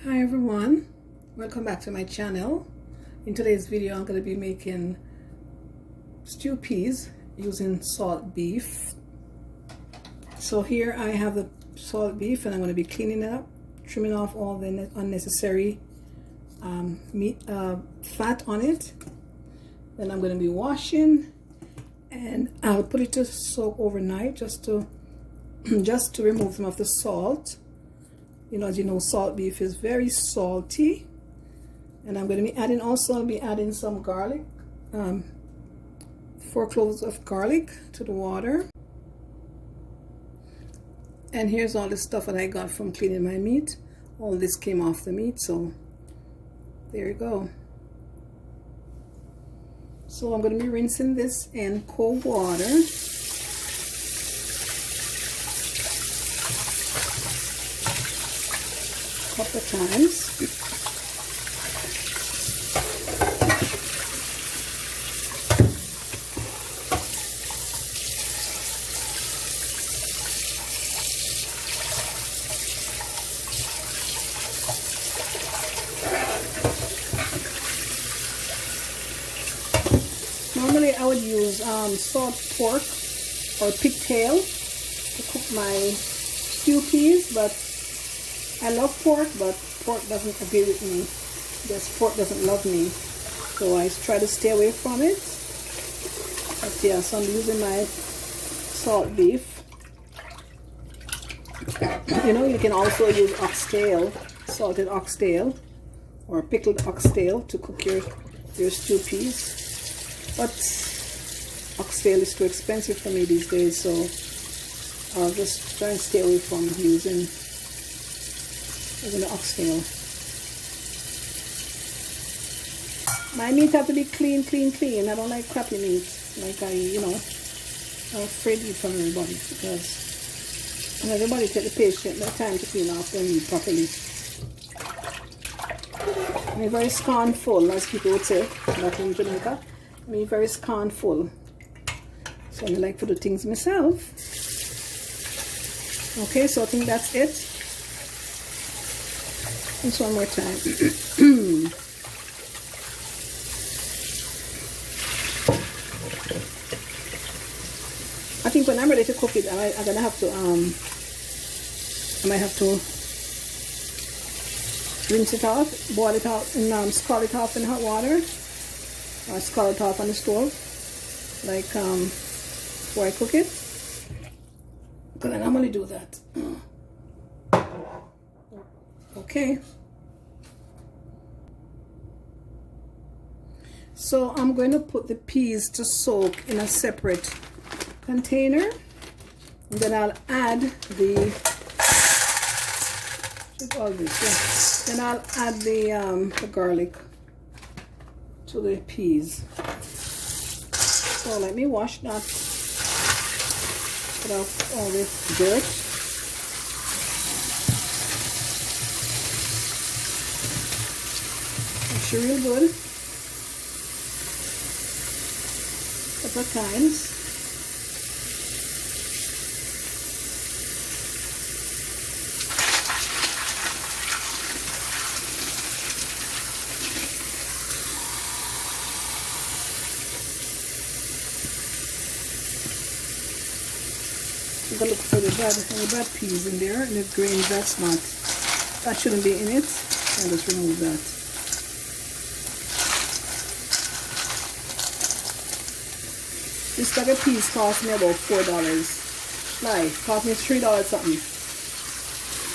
Hi everyone, welcome back to my channel. In today's video I'm going to be making stew peas using salt beef. So here I have the salt beef and I'm going to be cleaning it up, trimming off all the unnecessary fat on it. Then I'm going to be washing and I'll put it to soak overnight just to remove some of the salt. As you know, salt beef is very salty. And I'm going to be adding I'll be adding some garlic, 4 cloves of garlic to the water. And here's all the stuff that I got from cleaning my meat. All this came off the meat, so there you go. So I'm going to be rinsing this in cold water. Couple of times. Normally I would use salt pork or pigtail to cook my stew peas, but I love pork, but pork doesn't agree with me. This pork doesn't love me, so I try to stay away from it. But yeah, so I'm using my salt beef. You can also use oxtail, salted oxtail, or pickled oxtail to cook your stew peas. But oxtail is too expensive for me these days, so I'll just try and stay away from using the oxtail. My meat have to be clean. I don't like crappy meat. Like I'm afraid to eat from everybody because everybody take the time to clean off their meat properly. I'm very scornful, as people would say back in Jamaica. I'm very scornful. So I like to do things myself. Okay, so I think that's it. Just one more time. I think when I'm ready to cook it, I'm gonna have to I might have to rinse it off, boil it out, and scald it off in hot water, or scald it off on the stove, like before I cook it. Because I normally do that. Okay, so I'm going to put the peas to soak in a separate container, and then I'll add the garlic to the peas. So let me wash that, put off all this dirt. Real good. Couple of times. You gotta look for the bad peas in there, and the grains that shouldn't be in it. And just remove that. This bag of peas cost me about $4. Cost me $3 something.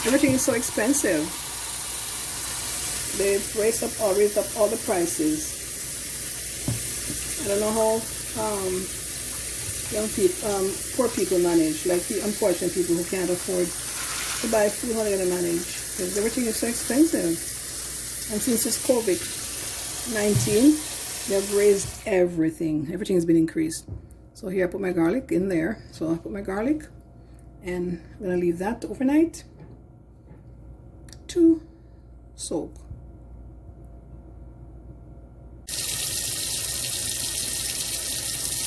Everything is so expensive. They've raised up all the prices. I don't know how poor people manage, like the unfortunate people who can't afford to buy food. How they're gonna manage? Because everything is so expensive. And since it's COVID-19, they've raised everything. Everything has been increased. So here I put my garlic in there. So I put my garlic, and I'm going to leave that overnight to soak.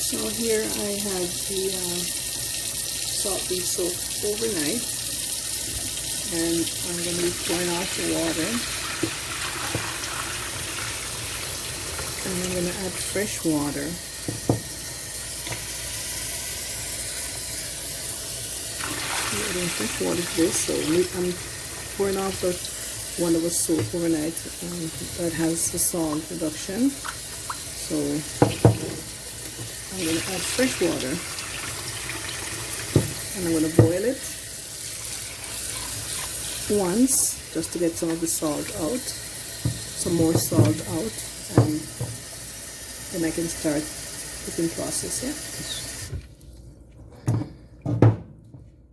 So here I have the salt beef soaked overnight. And I'm going to be pouring off the water. And I'm going to add fresh water. Adding fresh water to this, so I'm pouring off the one that was soaked overnight that has the salt reduction. So I'm going to add fresh water and I'm going to boil it once just to get some of the salt out, some more salt out, and then I can start the cooking process. Yeah.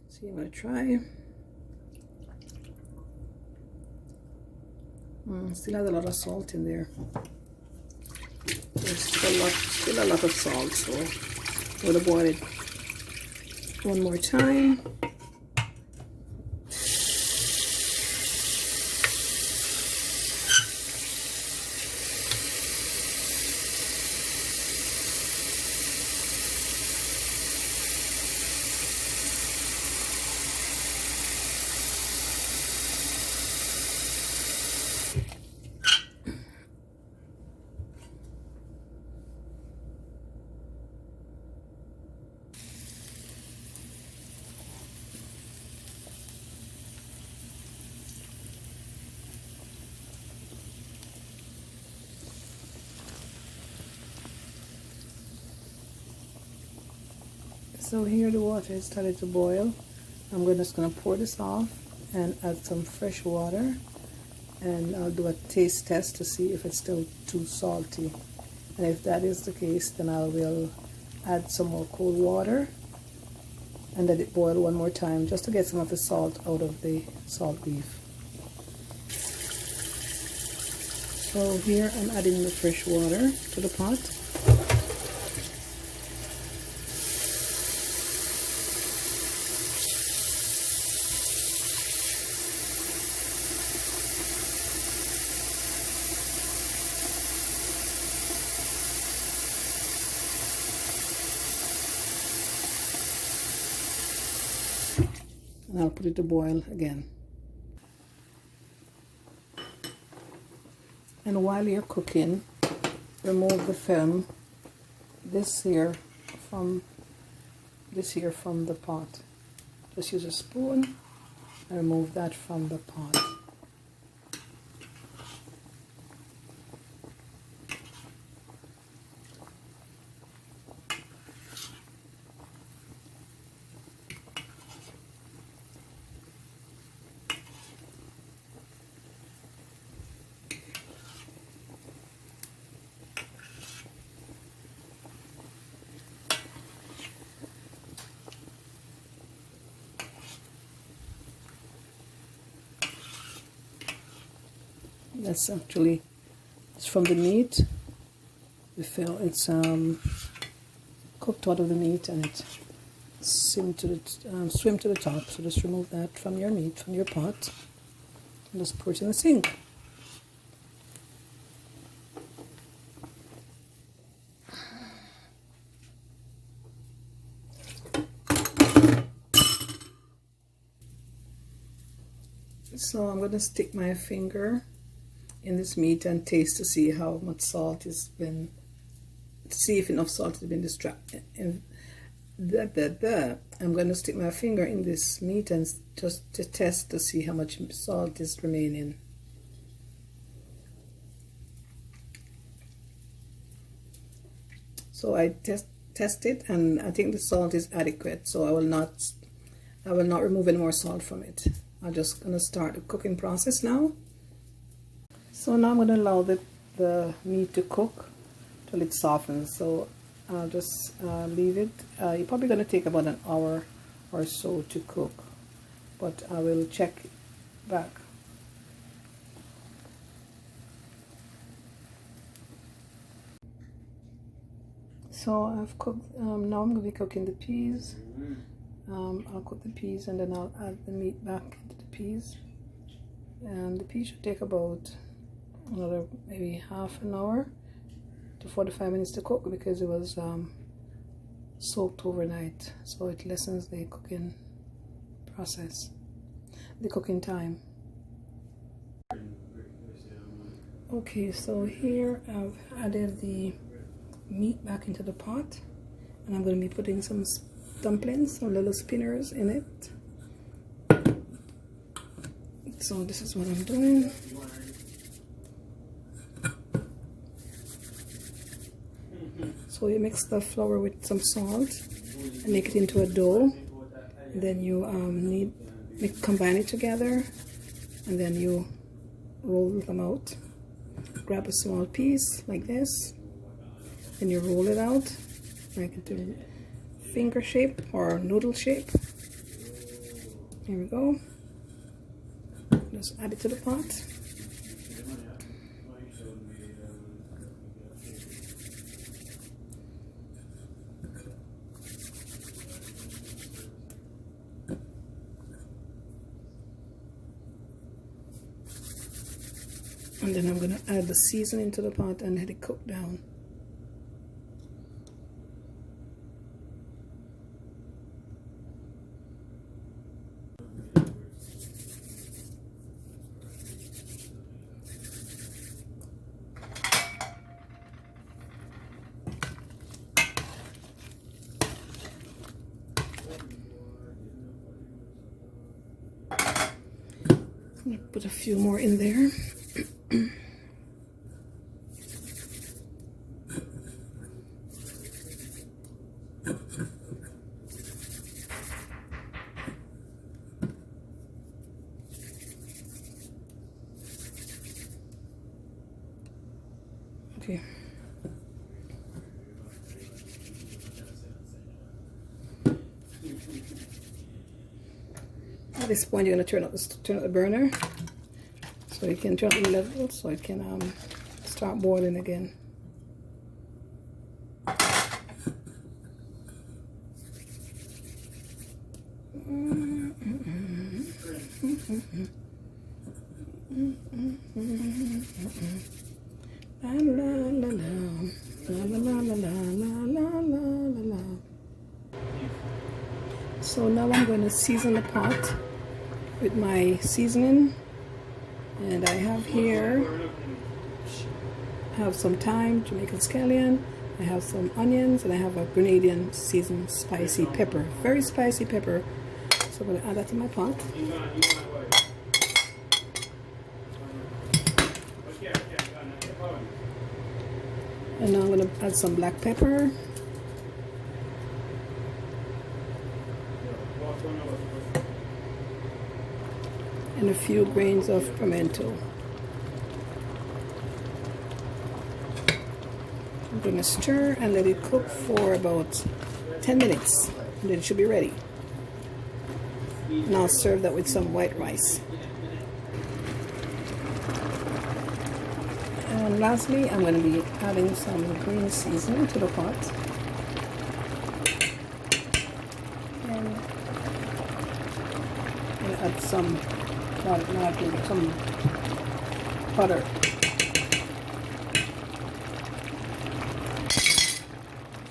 See, I'm going to try. Still has a lot of salt in there. There's still a lot of salt, so I'm going to boil it one more time. So here the water has started to boil. I'm just going to pour this off and add some fresh water, and I'll do a taste test to see if it's still too salty. And if that is the case, then I will add some more cold water and let it boil one more time just to get some of the salt out of the salt beef. So here I'm adding the fresh water to the pot. And I'll put it to boil again. And while you're cooking, remove the film, this here from the pot. Just use a spoon and remove that from the pot. That's actually, it's from the meat. It's cooked out of the meat, and it swim to the top. So just remove that from your meat, from your pot, and just pour it in the sink. So I'm going to stick my finger in this meat and taste to see how much salt has been, to see if enough salt has been distracted. I'm going to stick my finger in this meat and just to test to see how much salt is remaining. So I test it, and I think the salt is adequate, so I will not remove any more salt from it. I'm just going to start the cooking process now. So now I'm going to allow the meat to cook till it softens. So I'll just leave it. You're probably going to take about an hour or so to cook, but I will check back. So I've cooked, now I'm going to be cooking the peas. I'll cook the peas and then I'll add the meat back into the peas. And the peas should take about another maybe half an hour to 45 minutes to cook, because it was soaked overnight, so it lessens the cooking process. the cooking time. Okay, so here I've added the meat back into the pot, and I'm going to be putting some dumplings, some little spinners in it. So this is what I'm doing. So you mix the flour with some salt and make it into a dough. And then you combine it together, and then you roll them out. Grab a small piece like this, and you roll it out, make it into finger shape or noodle shape. Here we go. Just add it to the pot. And then I'm going to add the seasoning to the pot and let it cook down. I'm going to put a few more in there. Okay. At this point, you're going to turn up the burner, so you can turn up the level so it can start boiling again. La la la la la la la la la la. So now I'm going to season the pot with my seasoning, and I have here, I have some thyme, Jamaican scallion, I have some onions, and I have a Grenadian seasoned spicy pepper, very spicy pepper. So I'm going to add that to my pot. And now I'm going to add some black pepper. And a few grains of pimento. I'm going to stir and let it cook for about 10 minutes, and then it should be ready. And I'll serve that with some white rice. And lastly, I'm going to be adding some green seasoning to the pot. And add some butter.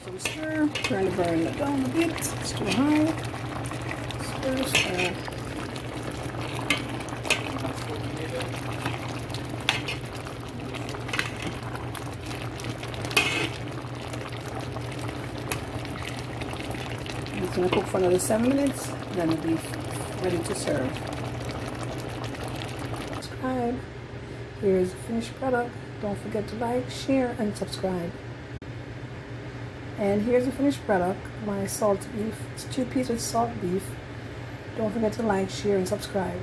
Some stir, turn the burner down a bit, it's too high. Stir, stir. It's going to cook for another 7 minutes, then it'll be ready to serve. Subscribe. Here's the finished product. Don't forget to like, share, and subscribe. And here's the finished product, my salt beef, 2 pieces with salt beef. Don't forget to like, share, and subscribe.